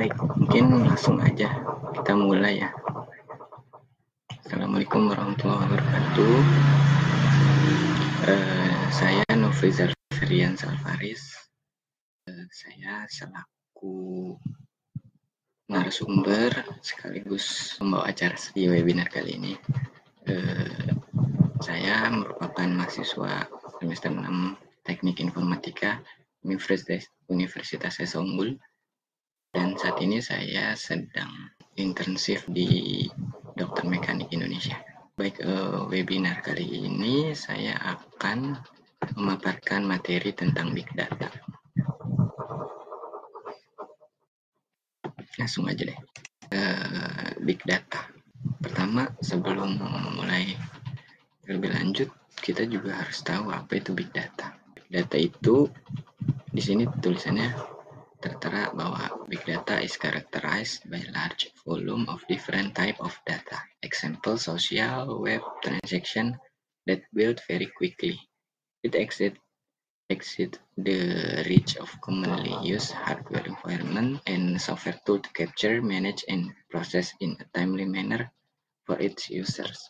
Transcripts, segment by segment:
Baik, mungkin langsung aja kita mulai ya. Assalamualaikum warahmatullahi wabarakatuh. Saya Nofrizal Ferian Salfaris. Saya selaku narasumber sekaligus pembawa acara di webinar kali ini. Saya merupakan mahasiswa semester 6 Teknik Informatika Universitas Esa Unggul. Dan saat ini saya sedang internship di Dokter Mekanik Indonesia. Baik, webinar kali ini saya akan memaparkan materi tentang Big Data. Langsung aja deh. Big Data. Pertama, sebelum mulai lebih lanjut, kita juga harus tahu apa itu Big Data. Big Data itu, di sini tulisannya tertera bahwa big data is characterized by large volume of different type of data. Example, social web transaction that build very quickly. It exceed the reach of commonly used hardware environment and software tool to capture, manage, and process in a timely manner for its users.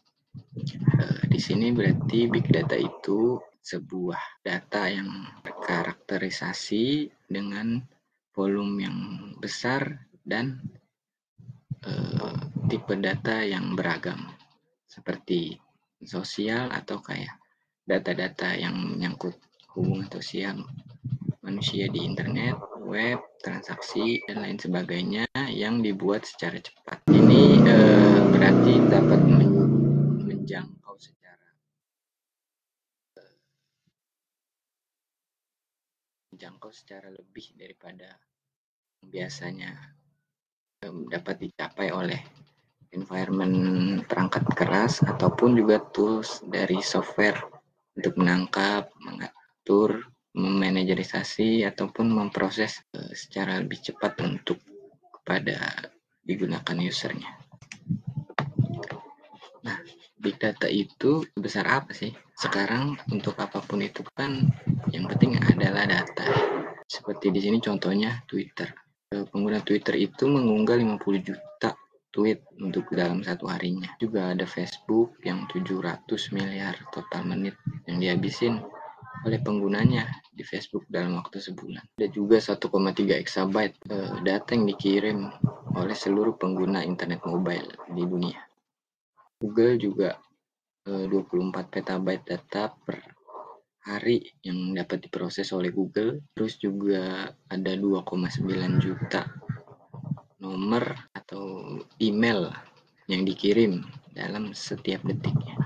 Di sini berarti big data itu sebuah data yang terkarakterisasi dengan volume yang besar dan tipe data yang beragam seperti sosial atau kayak data-data yang menyangkut hubungan sosial manusia di internet, web, transaksi, dan lain sebagainya yang dibuat secara cepat. Ini berarti dapat menjangkau secara lebih daripada biasanya dapat dicapai oleh environment perangkat keras ataupun juga tools dari software untuk menangkap, mengatur, memanajerisasi ataupun memproses secara lebih cepat untuk kepada digunakan usernya. Nah, big data itu sebesar apa sih? Sekarang untuk apapun itu kan yang penting adalah data. Seperti di sini contohnya Twitter. Pengguna Twitter itu mengunggah 50 juta tweet untuk dalam satu harinya. Juga ada Facebook yang 700 miliar total menit yang dihabisin oleh penggunanya di Facebook dalam waktu sebulan. Ada juga 1,3 exabyte data yang dikirim oleh seluruh pengguna internet mobile di dunia. Google juga 24 petabyte data per hari yang dapat diproses oleh Google. Terus juga ada 2,9 juta nomor atau email yang dikirim dalam setiap detiknya.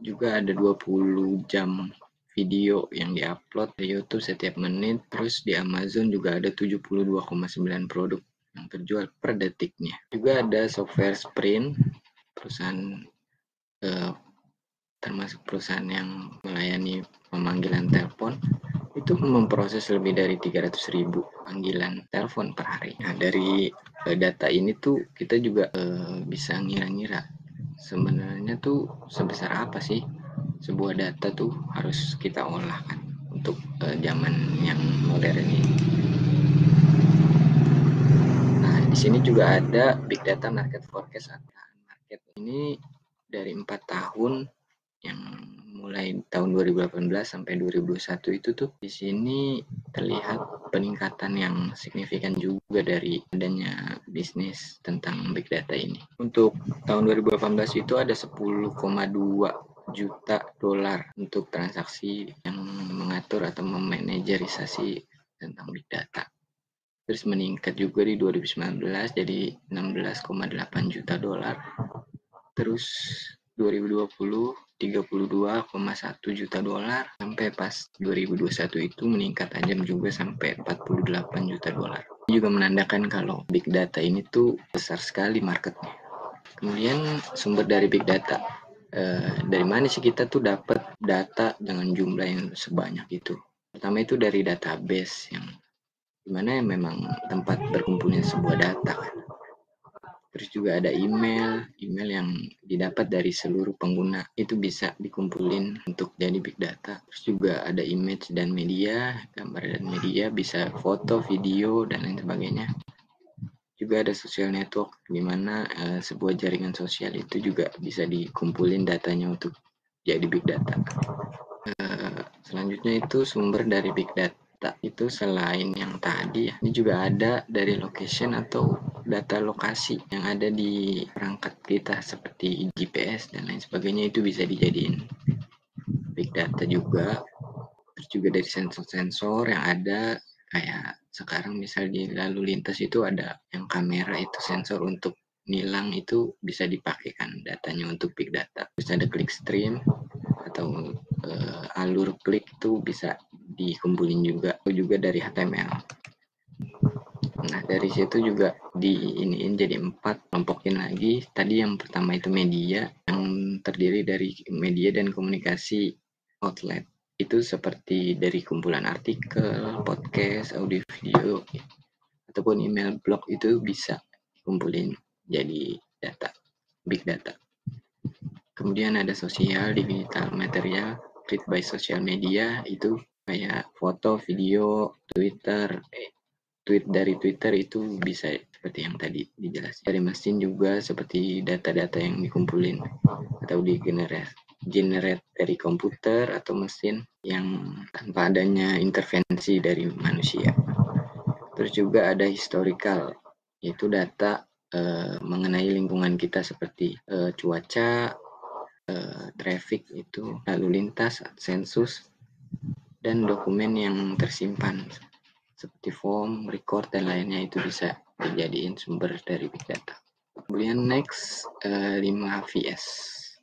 Juga ada 20 jam video yang diupload di YouTube setiap menit. Terus di Amazon juga ada 72,9 produk yang terjual per detiknya. Juga ada software Sprint, perusahaan termasuk perusahaan yang melayani pemanggilan telepon, itu memproses lebih dari 300.000 panggilan telepon per hari. Nah, dari data ini tuh kita juga bisa ngira-ngira sebenarnya tuh sebesar apa sih sebuah data tuh harus kita olah kan untuk zaman yang modern ini. Nah, di sini juga ada Big Data Market Forecast atau market. Ini dari 4 tahun yang mulai tahun 2018 sampai 2021 itu tuh di sini terlihat peningkatan yang signifikan juga dari adanya bisnis tentang big data ini. Untuk tahun 2018 itu ada 10,2 juta dolar untuk transaksi yang mengatur atau memanajerisasi tentang big data. Terus meningkat juga di 2019 jadi 16,8 juta dolar. Terus 2020 32,1 juta dolar sampai pas 2021 itu meningkat tajam juga sampai 48 juta dolar. Ini juga menandakan kalau big data ini tuh besar sekali marketnya. Kemudian sumber dari big data, dari mana sih kita tuh dapat data dengan jumlah yang sebanyak itu? Pertama itu dari database yang dimana memang tempat berkumpulnya sebuah data kan. Terus juga ada email yang didapat dari seluruh pengguna itu bisa dikumpulin untuk jadi big data. Terus juga ada image dan media, gambar dan media, bisa foto, video dan lain sebagainya. juga ada social network, di mana sebuah jaringan sosial itu juga bisa dikumpulin datanya untuk jadi big data. Selanjutnya itu sumber dari big data itu selain yang tadi ya, ini juga ada dari location atau data lokasi yang ada di perangkat kita seperti GPS dan lain sebagainya, itu bisa dijadiin big data juga. Terus juga dari sensor-sensor yang ada, kayak sekarang misal di lalu lintas itu ada yang kamera itu sensor untuk nilang, itu bisa dipakai kan datanya untuk big data. Terus ada click stream atau alur klik itu bisa dikumpulin juga dari HTML. Nah dari situ juga diiniin jadi 4, kelompokin lagi. Tadi yang pertama itu media, yang terdiri dari media dan komunikasi outlet. Itu seperti dari kumpulan artikel, podcast, audio video, ataupun email blog, itu bisa dikumpulin jadi data, big data. Kemudian ada sosial, digital material, create by social media, itu kayak foto, video, Twitter, tweet dari Twitter itu bisa seperti yang tadi dijelaskan. Dari mesin juga seperti data-data yang dikumpulin atau generate dari komputer atau mesin yang tanpa adanya intervensi dari manusia. Terus juga ada historical, yaitu data mengenai lingkungan kita seperti cuaca, traffic itu, lalu lintas, sensus, dan dokumen yang tersimpan seperti form, record, dan lainnya, itu bisa dijadiin sumber dari big data. Kemudian next 5 Vs.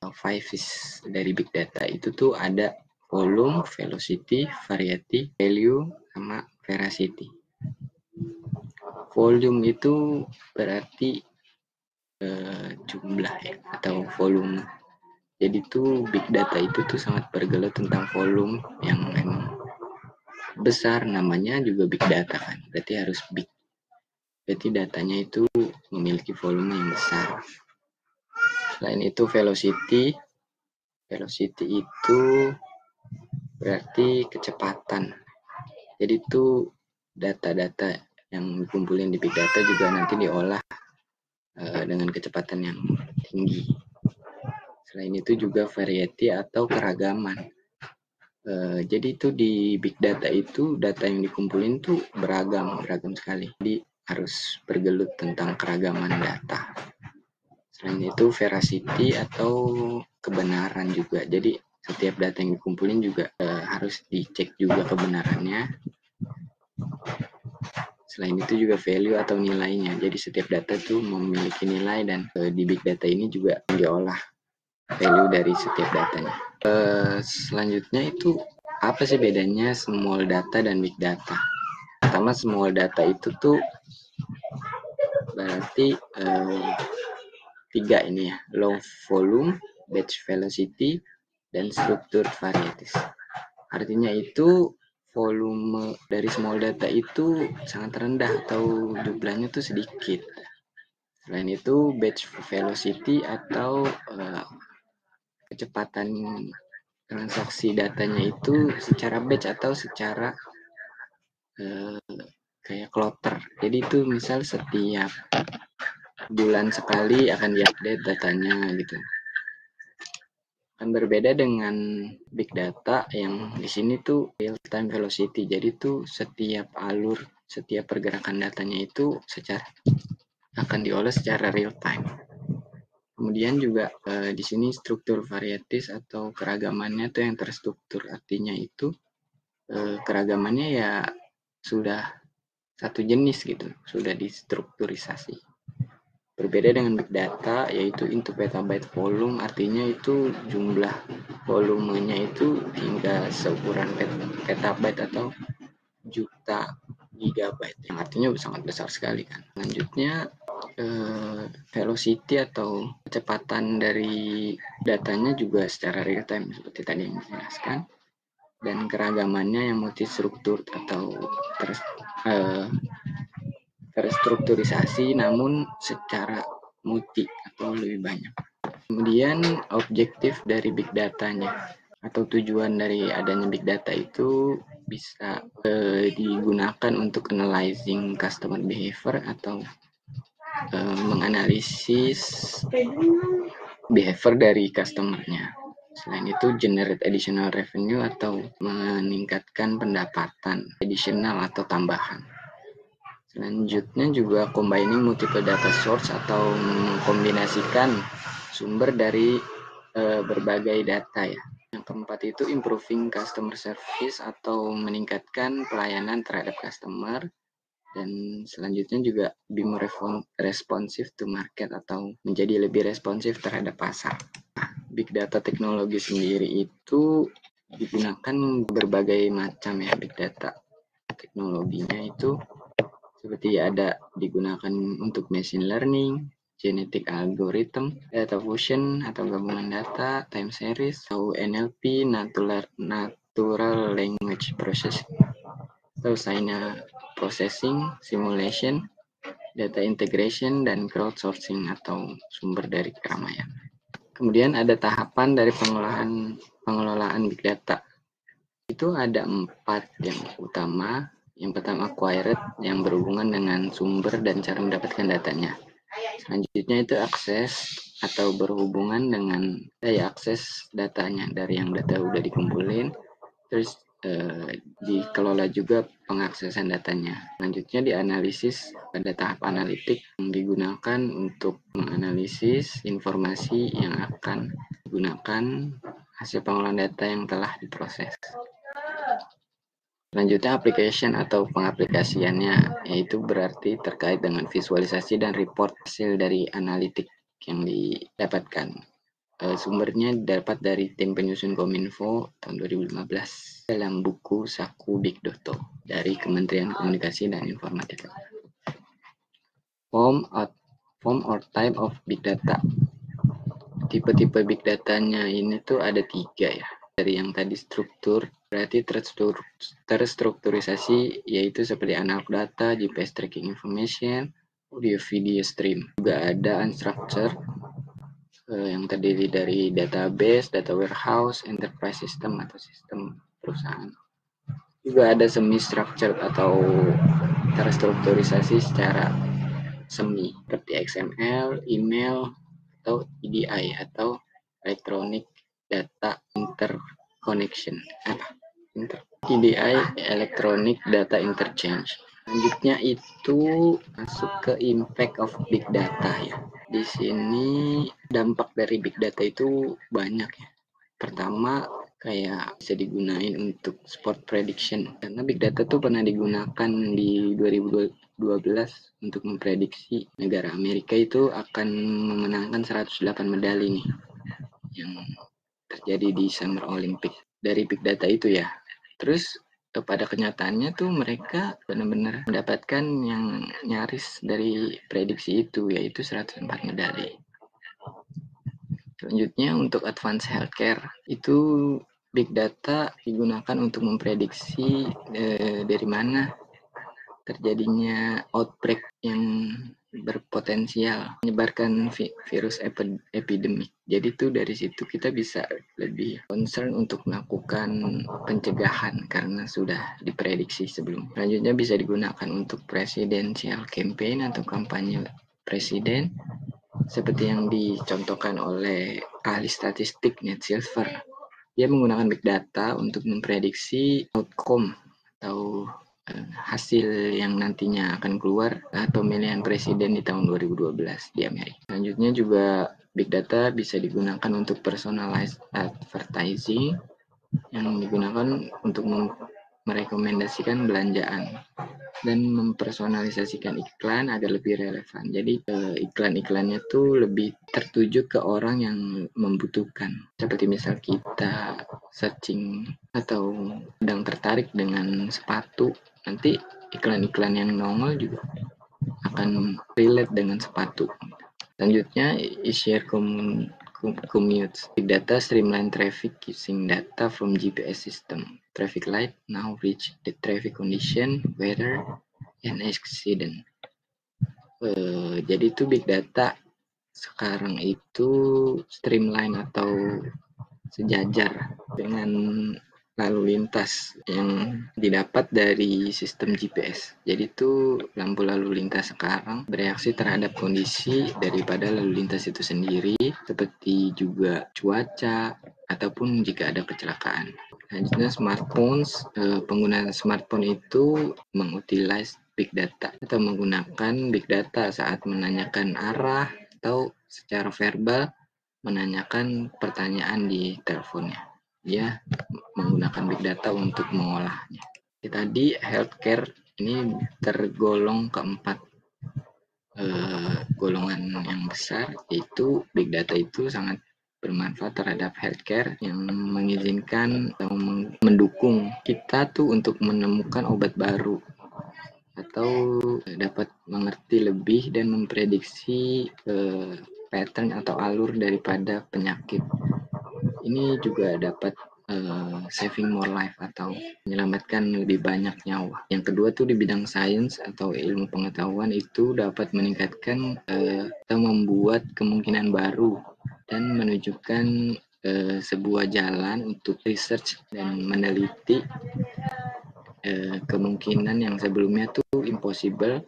5 Vs dari big data itu tuh ada volume, velocity, variety, value, sama veracity. Volume itu berarti jumlah ya, atau volume. Jadi tuh big data itu tuh sangat bergelut tentang volume yang memang besar, namanya juga big data kan, berarti harus big. Berarti datanya itu memiliki volume yang besar. Selain itu velocity itu berarti kecepatan. Jadi itu data-data yang dikumpulin di big data juga nanti diolah dengan kecepatan yang tinggi. Selain itu juga variety atau keragaman. Jadi itu di big data itu data yang dikumpulin tuh beragam sekali. Jadi harus bergelut tentang keragaman data. Selain itu veracity atau kebenaran juga. Jadi setiap data yang dikumpulin juga harus dicek juga kebenarannya. Selain itu juga value atau nilainya. Jadi setiap data tuh memiliki nilai, dan di big data ini juga diolah value dari setiap datanya. Selanjutnya itu apa sih bedanya small data dan big data? Pertama, small data itu tuh berarti 3 ini ya, low volume, batch velocity, dan structure varieties. Artinya itu volume dari small data itu sangat rendah atau jumlahnya tuh sedikit. Selain itu batch velocity atau kecepatan transaksi datanya itu secara batch atau secara kayak kloter. Jadi itu misal setiap bulan sekali akan diupdate datanya gitu. Akan berbeda dengan big data yang di sini tuh real time velocity. Jadi tuh setiap alur, setiap pergerakan datanya itu akan diolah secara real time. Kemudian juga di sini struktur varieties atau keragamannya tuh yang terstruktur. Artinya itu keragamannya ya sudah satu jenis gitu, sudah distrukturisasi. Berbeda dengan big data, yaitu into petabyte volume, artinya itu jumlah volumenya itu hingga seukuran petabyte atau juta gigabyte, yang artinya sangat besar sekali kan. Selanjutnya velocity atau kecepatan dari datanya juga secara real time seperti tadi yang dijelaskan, dan keragamannya yang multistruktur atau terstrukturisasi namun secara multi atau lebih banyak. Kemudian objektif dari big datanya atau tujuan dari adanya big data itu bisa digunakan untuk analyzing customer behavior atau menganalisis behavior dari customer-nya. Selain itu, generate additional revenue atau meningkatkan pendapatan additional atau tambahan. Selanjutnya juga combining multiple data source atau mengkombinasikan sumber dari berbagai data ya. Yang keempat itu improving customer service atau meningkatkan pelayanan terhadap customer. Dan selanjutnya juga be more responsive to market atau menjadi lebih responsif terhadap pasar. Nah, big data teknologi sendiri itu digunakan berbagai macam ya big data. Teknologinya itu seperti ada digunakan untuk machine learning, genetic algorithm, data fusion atau gabungan data, time series, atau NLP, natural language processing, atau signal processing, simulation, data integration, dan crowdsourcing atau sumber dari keramaian. Kemudian ada tahapan dari pengelolaan big data. Itu ada 4 yang utama. Yang pertama acquired, yang berhubungan dengan sumber dan cara mendapatkan datanya. Selanjutnya itu akses atau berhubungan dengan akses datanya dari yang data udah dikumpulin. Terus dikelola juga pengaksesan datanya. Selanjutnya dianalisis pada tahap analitik yang digunakan untuk menganalisis informasi yang akan digunakan hasil pengolahan data yang telah diproses. Selanjutnya application atau pengaplikasiannya, yaitu berarti terkait dengan visualisasi dan report hasil dari analitik yang didapatkan. Sumbernya dapat dari tim penyusun Kominfo tahun 2015 dalam buku Saku Big Data dari Kementerian Komunikasi dan Informatika. Form or type of big data. Tipe-tipe big datanya ini tuh ada 3 ya. Dari yang tadi struktur, berarti terstrukturisasi, yaitu seperti analog data, GPS tracking information, audio video stream. Juga ada unstructured, yang terdiri dari database, data warehouse, enterprise system atau sistem perusahaan. Juga ada semi-structured atau terstrukturisasi secara semi, seperti XML, email, atau EDI atau electronic data interconnection. EDI electronic data interchange. Selanjutnya itu masuk ke impact of big data ya. Di sini dampak dari big data itu banyak ya. Pertama, kayak bisa digunain untuk sport prediction. Karena big data tuh pernah digunakan di 2012 untuk memprediksi negara Amerika itu akan memenangkan 108 medali nih yang terjadi di Summer Olympic dari big data itu ya. Terus pada kenyataannya tuh mereka benar-benar mendapatkan yang nyaris dari prediksi itu, yaitu 104 medali. Selanjutnya untuk advanced healthcare, itu big data digunakan untuk memprediksi dari mana terjadinya outbreak yang berpotensial menyebarkan virus epidemik. Jadi tuh dari situ kita bisa lebih concern untuk melakukan pencegahan karena sudah diprediksi sebelum. Selanjutnya bisa digunakan untuk presidential campaign atau kampanye presiden seperti yang dicontohkan oleh ahli statistik Ned Silver. Dia menggunakan big data untuk memprediksi outcome atau hasil yang nantinya akan keluar pemilihan presiden di tahun 2012 di Amerika. Selanjutnya juga big data bisa digunakan untuk personalized advertising yang digunakan untuk merekomendasikan belanjaan dan mempersonalisasikan iklan agar lebih relevan. Jadi iklan-iklannya tuh lebih tertuju ke orang yang membutuhkan. Seperti misal kita searching atau sedang tertarik dengan sepatu, nanti iklan-iklan yang nongol juga akan relate dengan sepatu. Selanjutnya share commutes. Big data streamline traffic using data from GPS system. Traffic light now reach the traffic condition, weather, and accident. Jadi itu big data sekarang itu streamline atau sejajar dengan lalu lintas yang didapat dari sistem GPS. Jadi itu lampu lalu lintas sekarang bereaksi terhadap kondisi daripada lalu lintas itu sendiri, seperti juga cuaca ataupun jika ada kecelakaan. Selanjutnya smartphones, pengguna smartphone itu mengutilize big data atau menggunakan big data saat menanyakan arah atau secara verbal menanyakan pertanyaan di teleponnya. Dia menggunakan big data untuk mengolahnya. Tadi healthcare ini tergolong keempat golongan yang besar, yaitu big data itu sangat bermanfaat terhadap healthcare yang mengizinkan atau mendukung kita tuh untuk menemukan obat baru atau dapat mengerti lebih dan memprediksi pattern atau alur daripada penyakit. Ini juga dapat saving more life atau menyelamatkan lebih banyak nyawa. Yang kedua tuh di bidang sains atau ilmu pengetahuan itu dapat meningkatkan atau membuat kemungkinan baru dan menunjukkan sebuah jalan untuk research dan meneliti kemungkinan yang sebelumnya tuh impossible,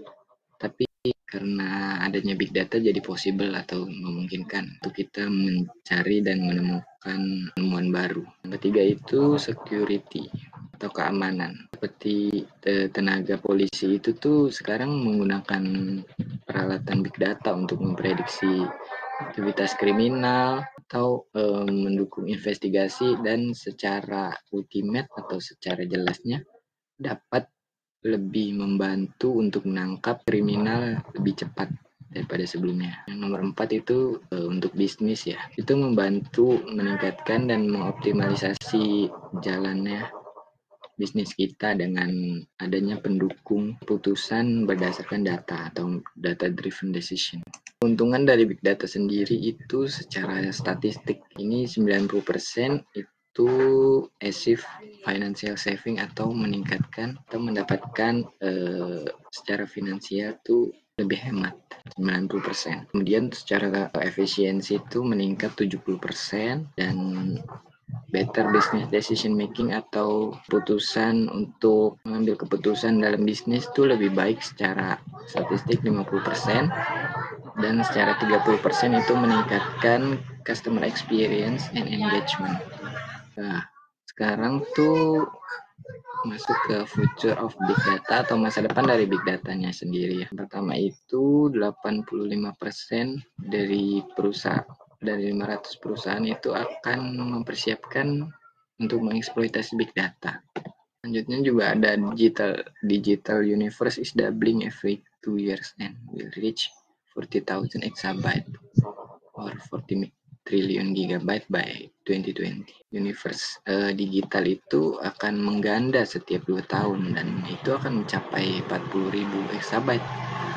tapi karena adanya big data jadi possible atau memungkinkan untuk kita mencari dan menemukan temuan baru. Yang ketiga itu security atau keamanan. Seperti tenaga polisi itu tuh sekarang menggunakan peralatan big data untuk memprediksi aktivitas kriminal atau mendukung investigasi dan secara ultimate atau secara jelasnya dapat lebih membantu untuk menangkap kriminal lebih cepat daripada sebelumnya. Yang nomor 4 itu untuk bisnis ya. Itu membantu meningkatkan dan mengoptimalisasi jalannya bisnis kita dengan adanya pendukung keputusan berdasarkan data atau data driven decision. Keuntungan dari big data sendiri itu secara statistik ini 90% itu achieve financial saving atau meningkatkan atau mendapatkan secara finansial tuh lebih hemat 90%. Kemudian secara efisiensi itu meningkat 70% dan better business decision making atau keputusan untuk mengambil keputusan dalam bisnis itu lebih baik secara statistik 50% dan secara 30% itu meningkatkan customer experience and engagement. Nah, sekarang tuh masuk ke future of big data atau masa depan dari big datanya sendiri ya. Pertama itu 85% dari perusahaan dari 500 perusahaan itu akan mempersiapkan untuk mengeksploitasi big data. Selanjutnya juga ada digital universe is doubling every 2 years and will reach 40,000 exabyte or 40 trillion gigabyte by 2020. Universe digital itu akan mengganda setiap 2 tahun dan itu akan mencapai 40.000 exabyte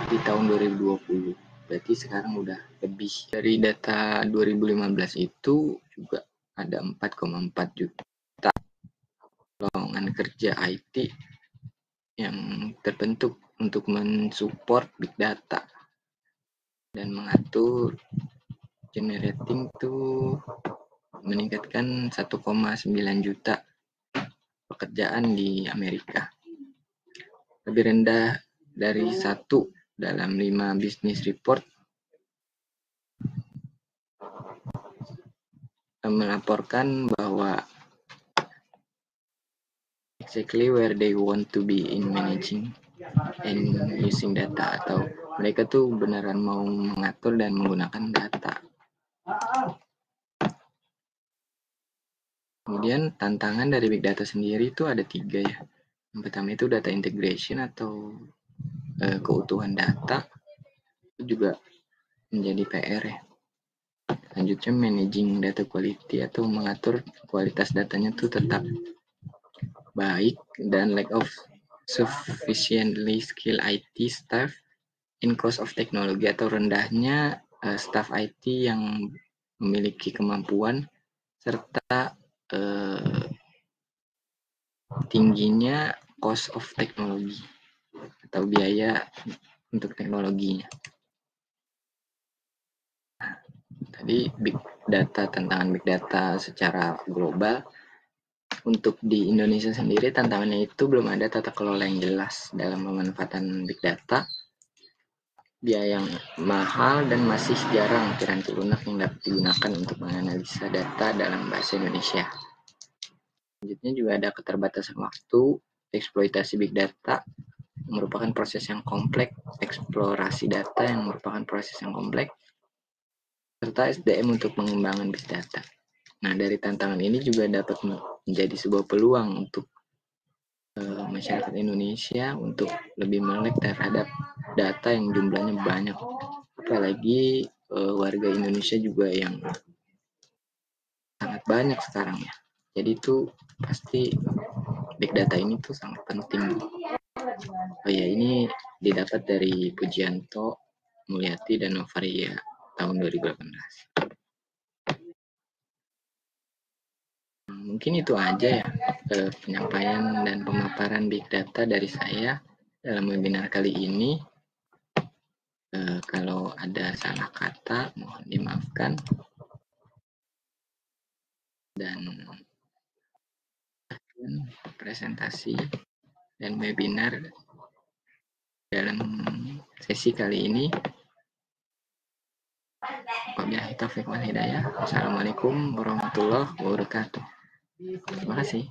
di tahun 2020. Berarti sekarang udah lebih. Dari data 2015 itu juga ada 4,4 juta lowongan kerja IT yang terbentuk untuk mensupport big data dan mengatur generating tuh meningkatkan 1,9 juta pekerjaan di Amerika. Lebih rendah dari 1 dalam 5 business report melaporkan bahwa exactly where they want to be in managing and using data atau mereka tuh beneran mau mengatur dan menggunakan data. Kemudian tantangan dari big data sendiri itu ada 3 ya. Yang pertama itu data integration atau keutuhan data itu juga menjadi PR ya. Selanjutnya managing data quality atau mengatur kualitas datanya tuh tetap baik dan lack of sufficiently skilled IT staff in cost of technology atau rendahnya staff IT yang memiliki kemampuan serta tingginya cost of technology atau biaya untuk teknologinya. Tadi big data, tantangan big data secara global. untuk di Indonesia sendiri tantangannya itu belum ada tata kelola yang jelas dalam pemanfaatan big data, biaya yang mahal, dan masih jarang piranti lunak yang dapat digunakan untuk menganalisa data dalam bahasa Indonesia. Selanjutnya juga ada keterbatasan waktu. Eksploitasi big data merupakan proses yang kompleks, eksplorasi data yang merupakan proses yang kompleks, serta SDM untuk pengembangan big data. Nah, dari tantangan ini juga dapat menjadi sebuah peluang untuk masyarakat Indonesia untuk lebih melek terhadap data yang jumlahnya banyak. Apalagi warga Indonesia juga yang sangat banyak sekarang ya. Jadi itu pasti big data ini tuh sangat penting. Oh ya, ini didapat dari Pujianto, Mulyati, dan Novaria tahun 2018. Mungkin itu aja ya penyampaian dan pemaparan big data dari saya dalam webinar kali ini. Kalau ada salah kata mohon dimaafkan. Dan presentasi dan webinar dalam sesi kali ini. Wabillahi taufiq wal hidayah. Assalamualaikum warahmatullahi wabarakatuh. Terima kasih.